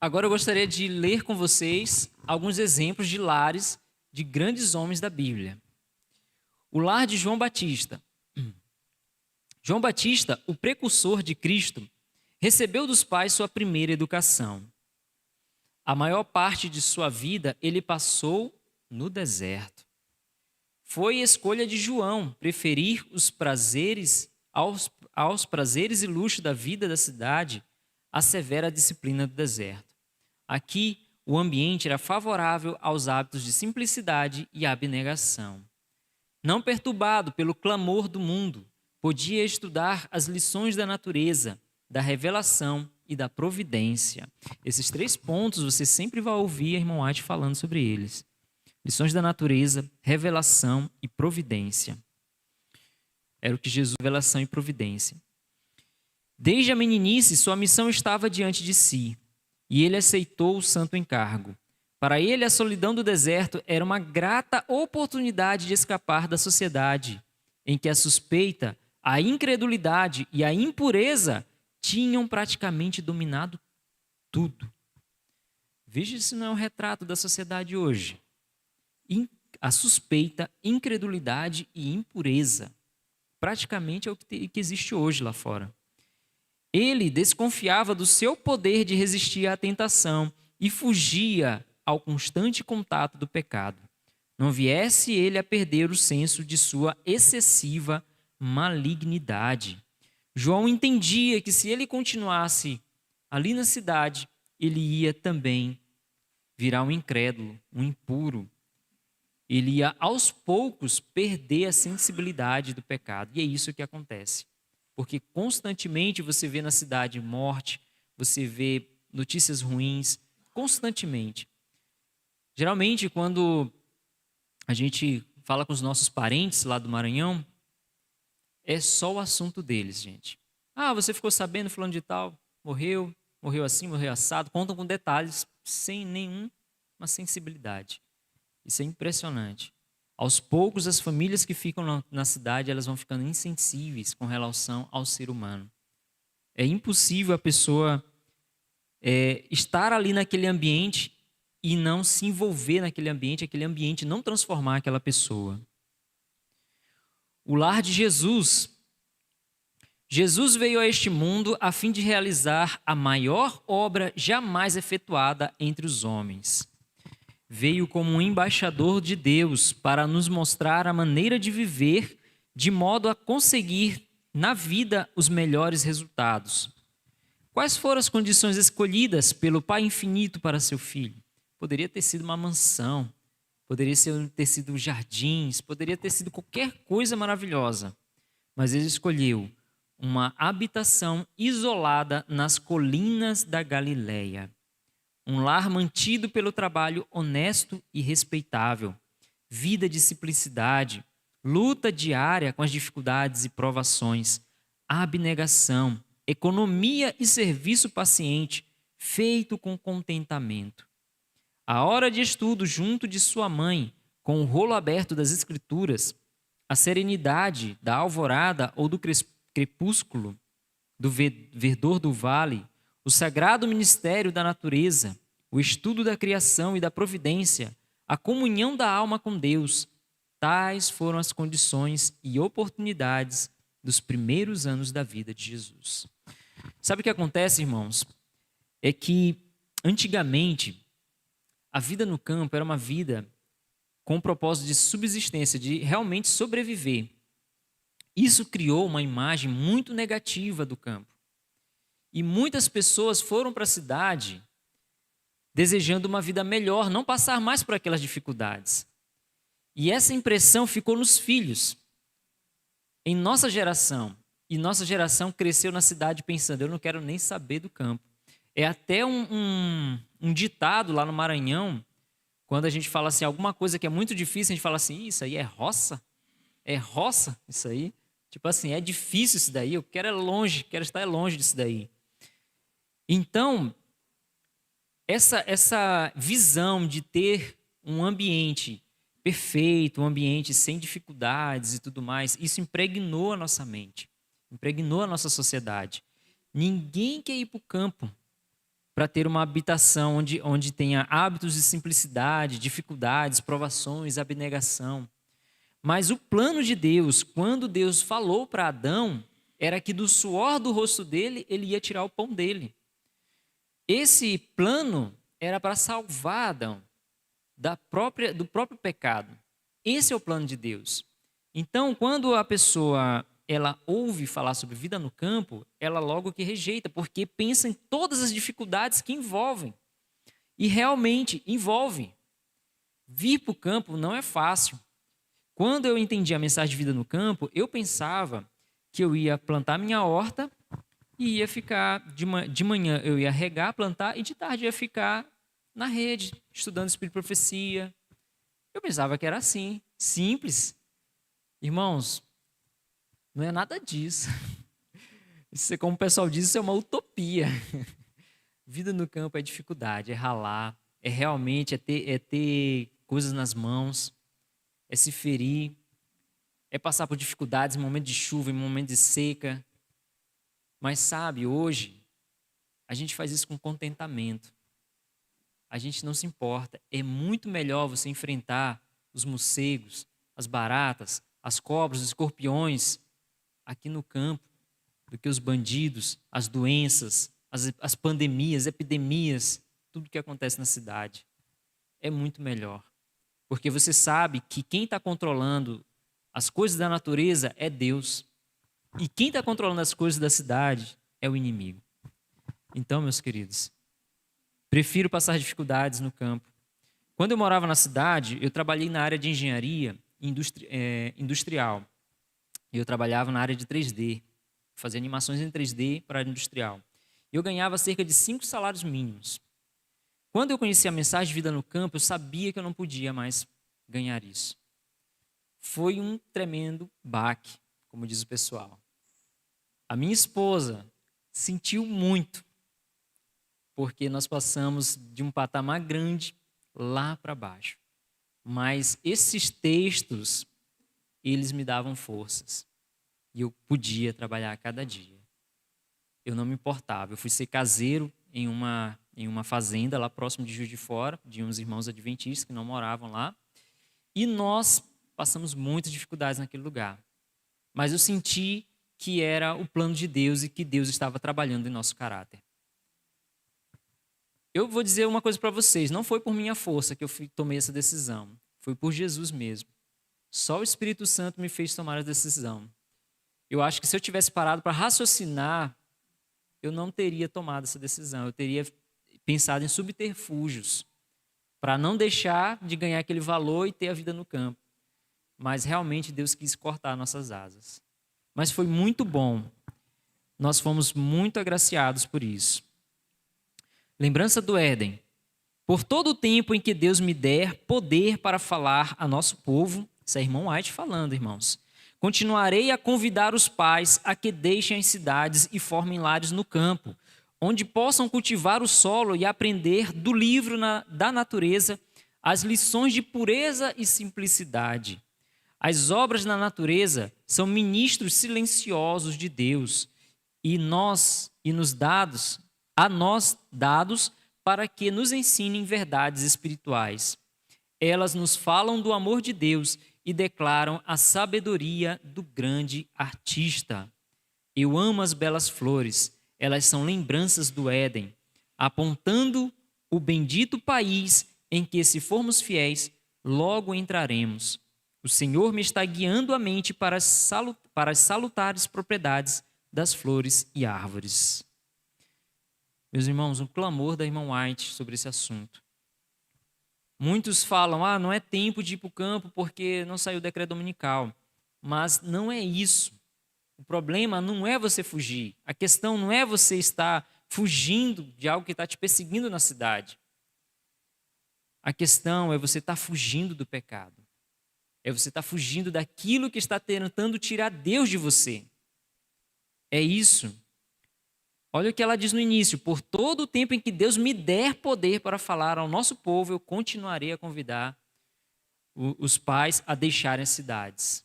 Agora eu gostaria de ler com vocês alguns exemplos de lares de grandes homens da Bíblia. O lar de João Batista. João Batista, o precursor de Cristo, recebeu dos pais sua primeira educação. A maior parte de sua vida ele passou no deserto. Foi escolha de João preferir os prazeres aos prazeres e luxo da vida da cidade à severa disciplina do deserto. Aqui, o ambiente era favorável aos hábitos de simplicidade e abnegação. Não perturbado pelo clamor do mundo, podia estudar as lições da natureza, da revelação e da providência. Esses 3 pontos você sempre vai ouvir a irmã White falando sobre eles. Lições da natureza, revelação e providência. Era o que Jesus... Revelação e providência. Desde a meninice, sua missão estava diante de si, e ele aceitou o santo encargo. Para ele, a solidão do deserto era uma grata oportunidade de escapar da sociedade, em que a suspeita, a incredulidade e a impureza tinham praticamente dominado tudo. Veja se não é um retrato da sociedade hoje. A suspeita, incredulidade e impureza. Praticamente é o que existe hoje lá fora. Ele desconfiava do seu poder de resistir à tentação e fugia ao constante contato do pecado. Não viesse ele a perder o senso de sua excessiva malignidade. João entendia que se ele continuasse ali na cidade, ele ia também virar um incrédulo, um impuro. Ele ia aos poucos perder a sensibilidade do pecado. E é isso que acontece. Porque constantemente você vê na cidade morte, você vê notícias ruins, constantemente. Geralmente, quando a gente fala com os nossos parentes lá do Maranhão, é só o assunto deles, gente. Ah, você ficou sabendo, fulano de tal, morreu assim, morreu assado. Contam com detalhes, sem nenhuma sensibilidade. Isso é impressionante. Aos poucos, as famílias que ficam na cidade, elas vão ficando insensíveis com relação ao ser humano. É impossível a pessoa estar ali naquele ambiente e não se envolver naquele ambiente não transformar aquela pessoa. O lar de Jesus. Jesus veio a este mundo a fim de realizar a maior obra jamais efetuada entre os homens. Veio como um embaixador de Deus para nos mostrar a maneira de viver de modo a conseguir na vida os melhores resultados. Quais foram as condições escolhidas pelo Pai Infinito para seu Filho? Poderia ter sido uma mansão, poderia ter sido jardins, poderia ter sido qualquer coisa maravilhosa. Mas ele escolheu uma habitação isolada nas colinas da Galileia. Um lar mantido pelo trabalho honesto e respeitável, vida de simplicidade, luta diária com as dificuldades e provações, abnegação, economia e serviço paciente, feito com contentamento. A hora de estudo junto de sua mãe, com o rolo aberto das Escrituras, a serenidade da alvorada ou do crepúsculo, do verdor do vale, o sagrado ministério da natureza, o estudo da criação e da providência, a comunhão da alma com Deus, tais foram as condições e oportunidades dos primeiros anos da vida de Jesus. Sabe o que acontece, irmãos? É que, antigamente, a vida no campo era uma vida com o propósito de subsistência, de realmente sobreviver. Isso criou uma imagem muito negativa do campo. E muitas pessoas foram para a cidade desejando uma vida melhor, não passar mais por aquelas dificuldades. E essa impressão ficou nos filhos. Em nossa geração, e nossa geração cresceu na cidade pensando, eu não quero nem saber do campo. É até um ditado lá no Maranhão, quando a gente fala assim, alguma coisa que é muito difícil, a gente fala assim, isso aí é roça? É roça isso aí? Tipo assim, é difícil isso daí, eu quero quero estar longe disso daí. Então, essa visão de ter um ambiente perfeito, um ambiente sem dificuldades e tudo mais, isso impregnou a nossa mente, impregnou a nossa sociedade. Ninguém quer ir para o campo para ter uma habitação onde tenha hábitos de simplicidade, dificuldades, provações, abnegação. Mas o plano de Deus, quando Deus falou para Adão, era que do suor do rosto dele, ele ia tirar o pão dele. Esse plano era para salvar Adão do próprio pecado. Esse é o plano de Deus. Então, quando a pessoa ela ouve falar sobre vida no campo, ela logo que rejeita, porque pensa em todas as dificuldades que envolvem. E realmente envolve. Vir para o campo não é fácil. Quando eu entendi a mensagem de vida no campo, eu pensava que eu ia plantar minha horta e ia ficar, de manhã eu ia regar, plantar, e de tarde eu ia ficar na rede, estudando Espírito e Profecia. Eu pensava que era assim, simples. Irmãos, não é nada disso. Isso, como o pessoal diz, isso é uma utopia. Vida no campo é dificuldade, é ralar, é ter coisas nas mãos, é se ferir, é passar por dificuldades em momento de chuva, em momento de seca. Mas sabe, hoje, a gente faz isso com contentamento. A gente não se importa. É muito melhor você enfrentar os morcegos, as baratas, as cobras, os escorpiões aqui no campo do que os bandidos, as doenças, as pandemias, epidemias, tudo que acontece na cidade. É muito melhor. Porque você sabe que quem está controlando as coisas da natureza é Deus. E quem está controlando as coisas da cidade é o inimigo. Então, meus queridos, prefiro passar dificuldades no campo. Quando eu morava na cidade, eu trabalhei na área de engenharia industrial. Eu trabalhava na área de 3D, fazia animações em 3D para a área industrial. Eu ganhava cerca de 5 salários mínimos. Quando eu conheci a mensagem de vida no campo, eu sabia que eu não podia mais ganhar isso. Foi um tremendo baque, como diz o pessoal. A minha esposa sentiu muito, porque nós passamos de um patamar grande lá para baixo. Mas esses textos, eles me davam forças. E eu podia trabalhar a cada dia. Eu não me importava. Eu fui ser caseiro em uma fazenda lá próximo de Juiz de Fora, de uns irmãos adventistas que não moravam lá. E nós passamos muitas dificuldades naquele lugar. Mas eu senti que era o plano de Deus e que Deus estava trabalhando em nosso caráter. Eu vou dizer uma coisa para vocês, não foi por minha força que eu tomei essa decisão, foi por Jesus mesmo. Só o Espírito Santo me fez tomar a decisão. Eu acho que se eu tivesse parado para raciocinar, eu não teria tomado essa decisão, eu teria pensado em subterfúgios para não deixar de ganhar aquele valor e ter a vida no campo. Mas realmente Deus quis cortar nossas asas. Mas foi muito bom. Nós fomos muito agraciados por isso. Lembrança do Éden. Por todo o tempo em que Deus me der poder para falar a nosso povo, isso é irmão White falando, irmãos, continuarei a convidar os pais a que deixem as cidades e formem lares no campo, onde possam cultivar o solo e aprender do livro da natureza as lições de pureza e simplicidade. As obras da natureza são ministros silenciosos de Deus e a nós dados para que nos ensinem verdades espirituais. Elas nos falam do amor de Deus e declaram a sabedoria do grande artista. Eu amo as belas flores, elas são lembranças do Éden, apontando o bendito país em que, se formos fiéis, logo entraremos. O Senhor me está guiando a mente para as salutares propriedades das flores e árvores. Meus irmãos, um clamor da irmã White sobre esse assunto. Muitos falam, não é tempo de ir para o campo porque não saiu o decreto dominical. Mas não é isso. O problema não é você fugir. A questão não é você estar fugindo de algo que está te perseguindo na cidade. A questão é você estar fugindo do pecado. É você estar fugindo daquilo que está tentando tirar Deus de você. É isso. Olha o que ela diz no início. Por todo o tempo em que Deus me der poder para falar ao nosso povo, eu continuarei a convidar os pais a deixarem as cidades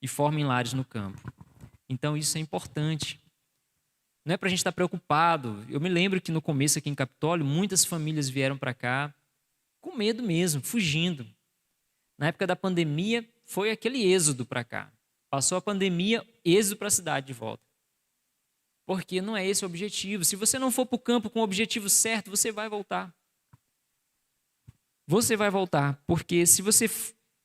e formem lares no campo. Então isso é importante. Não é para a gente estar preocupado. Eu me lembro que no começo aqui em Capitólio, muitas famílias vieram para cá com medo mesmo, fugindo. Na época da pandemia, foi aquele êxodo para cá. Passou a pandemia, êxodo para a cidade de volta. Porque não é esse o objetivo. Se você não for para o campo com o objetivo certo, você vai voltar. Você vai voltar, porque se você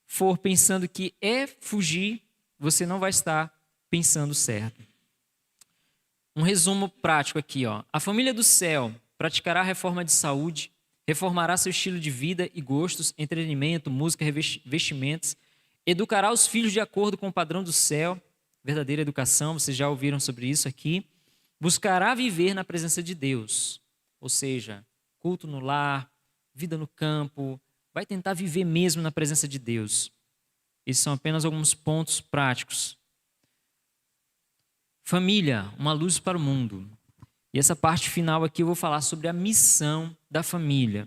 for pensando que é fugir, você não vai estar pensando certo. Um resumo prático aqui, ó. A família do céu praticará a reforma de saúde, reformará seu estilo de vida e gostos, entretenimento, música, vestimentas, educará os filhos de acordo com o padrão do céu, verdadeira educação, vocês já ouviram sobre isso aqui, buscará viver na presença de Deus, ou seja, culto no lar, vida no campo, vai tentar viver mesmo na presença de Deus. Esses são apenas alguns pontos práticos. Família, uma luz para o mundo. E essa parte final aqui eu vou falar sobre a missão da família.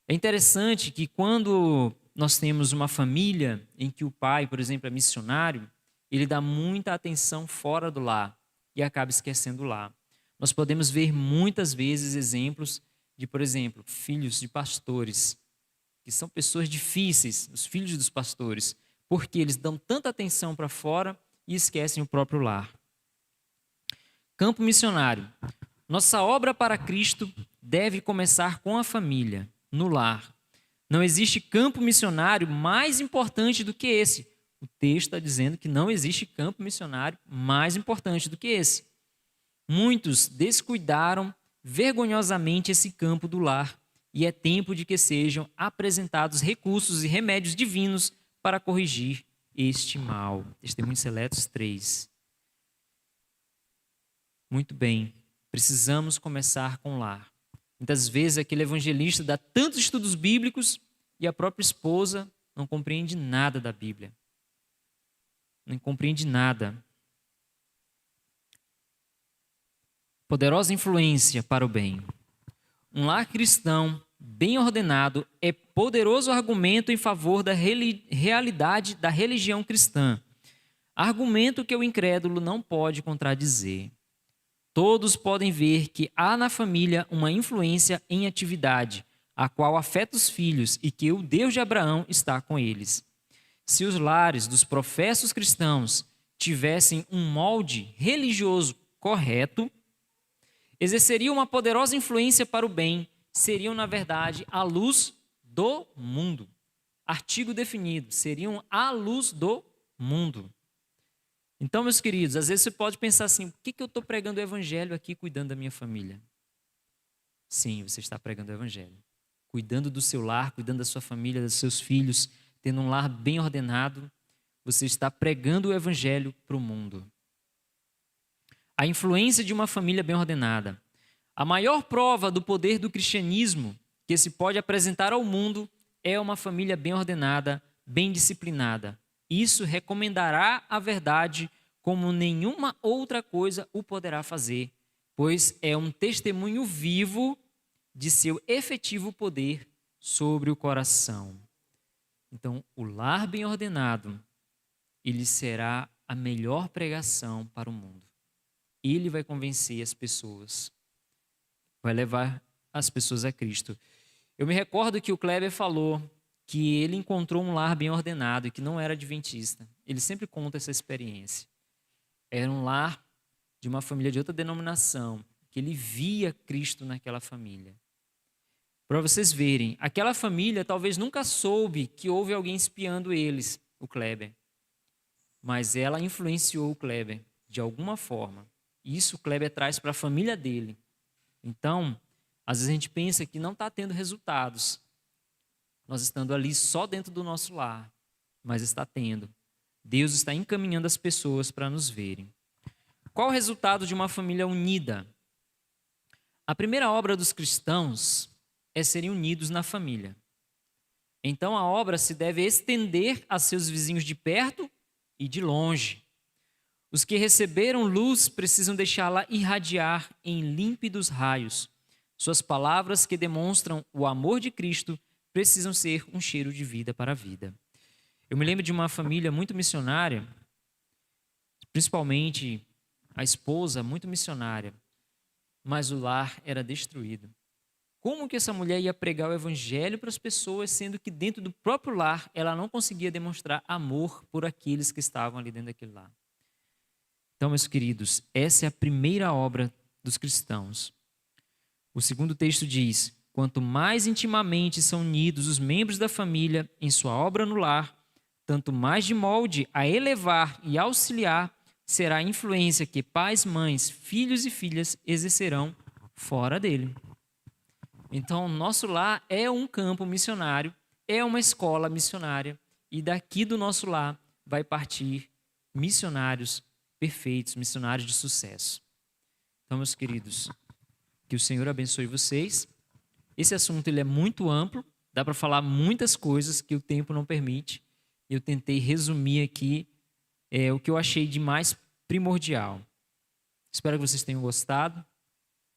É interessante que quando nós temos uma família em que o pai, por exemplo, é missionário, ele dá muita atenção fora do lar e acaba esquecendo o lar. Nós podemos ver muitas vezes exemplos de, por exemplo, filhos de pastores, que são pessoas difíceis, os filhos dos pastores, porque eles dão tanta atenção para fora e esquecem o próprio lar. Campo missionário. Nossa obra para Cristo deve começar com a família, no lar. Não existe campo missionário mais importante do que esse. O texto está dizendo que não existe campo missionário mais importante do que esse. Muitos descuidaram vergonhosamente esse campo do lar e é tempo de que sejam apresentados recursos e remédios divinos para corrigir este mal. Testemunhos Seletos 3. Muito bem, precisamos começar com o lar. Muitas vezes aquele evangelista dá tantos estudos bíblicos e a própria esposa não compreende nada da Bíblia. Não compreende nada. Poderosa influência para o bem. Um lar cristão bem ordenado é poderoso argumento em favor da realidade da religião cristã. Argumento que o incrédulo não pode contradizer. Todos podem ver que há na família uma influência em atividade, a qual afeta os filhos e que o Deus de Abraão está com eles. Se os lares dos professos cristãos tivessem um molde religioso correto, exerceriam uma poderosa influência para o bem, seriam, na verdade, a luz do mundo. Artigo definido, seriam a luz do mundo. Então, meus queridos, às vezes você pode pensar assim, por que eu estou pregando o evangelho aqui cuidando da minha família? Sim, você está pregando o evangelho. Cuidando do seu lar, cuidando da sua família, dos seus filhos, tendo um lar bem ordenado, você está pregando o evangelho para o mundo. A influência de uma família bem ordenada. A maior prova do poder do cristianismo que se pode apresentar ao mundo é uma família bem ordenada, bem disciplinada. Isso recomendará a verdade como nenhuma outra coisa o poderá fazer, pois é um testemunho vivo de seu efetivo poder sobre o coração. Então, o lar bem ordenado, ele será a melhor pregação para o mundo. Ele vai convencer as pessoas, vai levar as pessoas a Cristo. Eu me recordo que o Kleber falou que ele encontrou um lar bem ordenado e que não era adventista. Ele sempre conta essa experiência. Era um lar de uma família de outra denominação, que ele via Cristo naquela família. Para vocês verem, aquela família talvez nunca soube que houve alguém espiando eles, o Kleber. Mas ela influenciou o Kleber de alguma forma. Isso o Kleber traz para a família dele. Então, às vezes a gente pensa que não está tendo resultados. Nós estando ali só dentro do nosso lar, mas está tendo. Deus está encaminhando as pessoas para nos verem. Qual o resultado de uma família unida? A primeira obra dos cristãos é serem unidos na família. Então a obra se deve estender a seus vizinhos de perto e de longe. Os que receberam luz precisam deixá-la irradiar em límpidos raios. Suas palavras que demonstram o amor de Cristo precisam ser um cheiro de vida para a vida. Eu me lembro de uma família muito missionária, principalmente a esposa muito missionária, mas o lar era destruído. Como que essa mulher ia pregar o evangelho para as pessoas, sendo que dentro do próprio lar ela não conseguia demonstrar amor por aqueles que estavam ali dentro daquele lar? Então, meus queridos, essa é a primeira obra dos cristãos. O segundo texto diz: quanto mais intimamente são unidos os membros da família em sua obra no lar, tanto mais de molde a elevar e auxiliar será a influência que pais, mães, filhos e filhas exercerão fora dele. Então, nosso lar é um campo missionário, é uma escola missionária, e daqui do nosso lar vai partir missionários perfeitos, missionários de sucesso. Então, meus queridos, que o Senhor abençoe vocês. Esse assunto ele é muito amplo, dá para falar muitas coisas que o tempo não permite. Eu tentei resumir aqui o que eu achei de mais primordial. Espero que vocês tenham gostado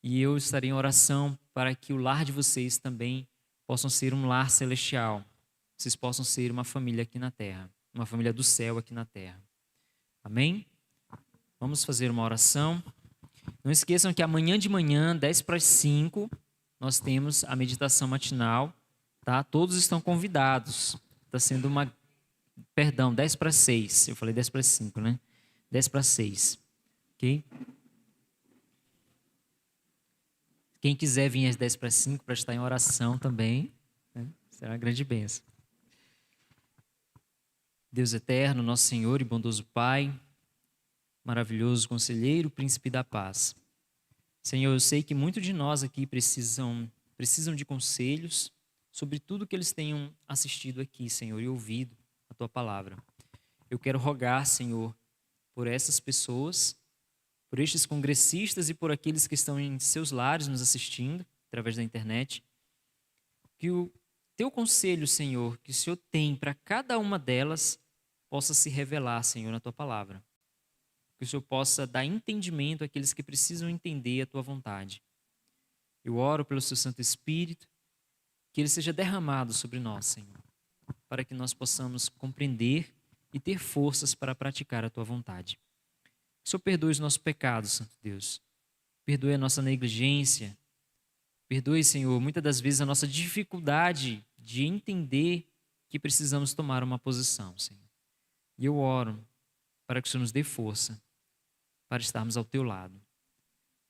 e eu estarei em oração para que o lar de vocês também possam ser um lar celestial. Vocês possam ser uma família aqui na terra, uma família do céu aqui na terra. Amém? Vamos fazer uma oração. Não esqueçam que amanhã de manhã, 10 para as 5, nós temos a meditação matinal, tá? Todos estão convidados. Está sendo uma... Perdão, 10 para 6. Eu falei 10 para 5, né? 10 para 6. Ok? Quem quiser vir às 10 para 5 para estar em oração também, né? Será uma grande bênção. Deus eterno, nosso Senhor e bondoso Pai, maravilhoso conselheiro, príncipe da paz. Senhor, eu sei que muitos de nós aqui precisam de conselhos sobre tudo que eles tenham assistido aqui, Senhor, e ouvido a Tua palavra. Eu quero rogar, Senhor, por essas pessoas, por estes congressistas e por aqueles que estão em seus lares nos assistindo, através da internet, que o Teu conselho, Senhor, que o Senhor tem para cada uma delas, possa se revelar, Senhor, na Tua palavra. Que o Senhor possa dar entendimento àqueles que precisam entender a Tua vontade. Eu oro pelo Seu Santo Espírito, que Ele seja derramado sobre nós, Senhor, para que nós possamos compreender e ter forças para praticar a Tua vontade. Que o Senhor perdoe os nossos pecados, Santo Deus. Perdoe a nossa negligência. Perdoe, Senhor, muitas das vezes a nossa dificuldade de entender que precisamos tomar uma posição, Senhor. E eu oro para que o Senhor nos dê força para estarmos ao Teu lado.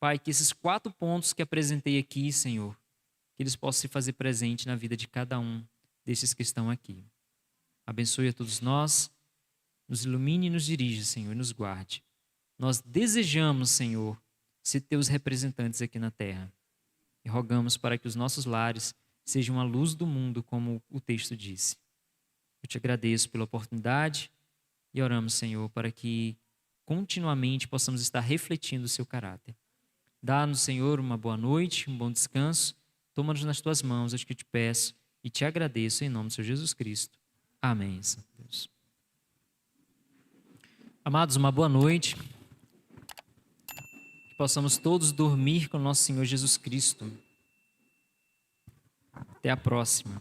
Pai, que esses 4 pontos que apresentei aqui, Senhor, que eles possam se fazer presente na vida de cada um desses que estão aqui. Abençoe a todos nós, nos ilumine e nos dirija, Senhor, e nos guarde. Nós desejamos, Senhor, ser Teus representantes aqui na terra. E rogamos para que os nossos lares sejam a luz do mundo, como o texto disse. Eu te agradeço pela oportunidade e oramos, Senhor, para que continuamente possamos estar refletindo o Seu caráter. Dá-nos, Senhor, uma boa noite, um bom descanso. Toma-nos nas Tuas mãos, eu que te peço e te agradeço em nome do Senhor Jesus Cristo. Amém, Santo Deus. Amados, uma boa noite. Que possamos todos dormir com o nosso Senhor Jesus Cristo. Até a próxima.